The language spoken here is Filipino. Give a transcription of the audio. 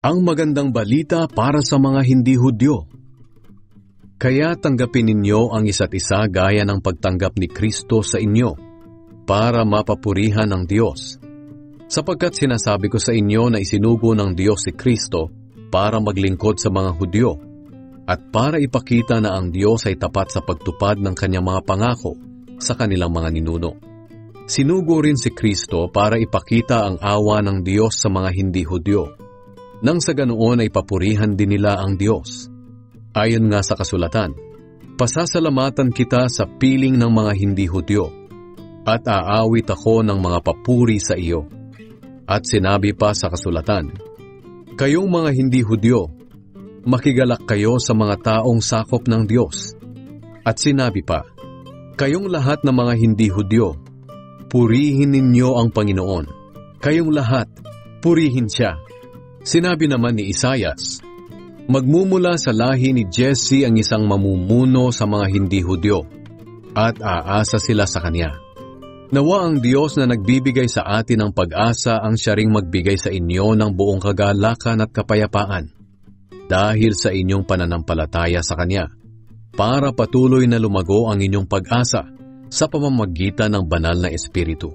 Ang magandang balita para sa mga hindi Hudyo. Kaya tanggapin ninyo ang isa't isa gaya ng pagtanggap ni Kristo sa inyo, para mapapurihan ng Diyos. Sapagkat sinasabi ko sa inyo na isinugo ng Diyos si Kristo para maglingkod sa mga Hudyo, at para ipakita na ang Diyos ay tapat sa pagtupad ng kanyang mga pangako sa kanilang mga ninuno. Sinugo rin si Kristo para ipakita ang awa ng Diyos sa mga hindi Hudyo, nang sa ganoon ay papurihan din nila ang Diyos. Ayon nga sa kasulatan, pasasalamatan kita sa piling ng mga hindi Hudyo, at aawit ako ng mga papuri sa iyo. At sinabi pa sa kasulatan, kayong mga hindi Hudyo, makigalak kayo sa mga taong sakop ng Diyos. At sinabi pa, kayong lahat ng mga hindi Hudyo, purihin ninyo ang Panginoon. Kayong lahat, purihin siya. Sinabi naman ni Isaias, magmumula sa lahi ni Jesse ang isang mamumuno sa mga hindi Hudyo, at aasa sila sa kanya. Nawa ang Diyos na nagbibigay sa atin ng pag-asa ang siya ring magbigay sa inyo ng buong kagalakan at kapayapaan, dahil sa inyong pananampalataya sa Kanya, para patuloy na lumago ang inyong pag-asa sa pamamagitan ng banal na Espiritu.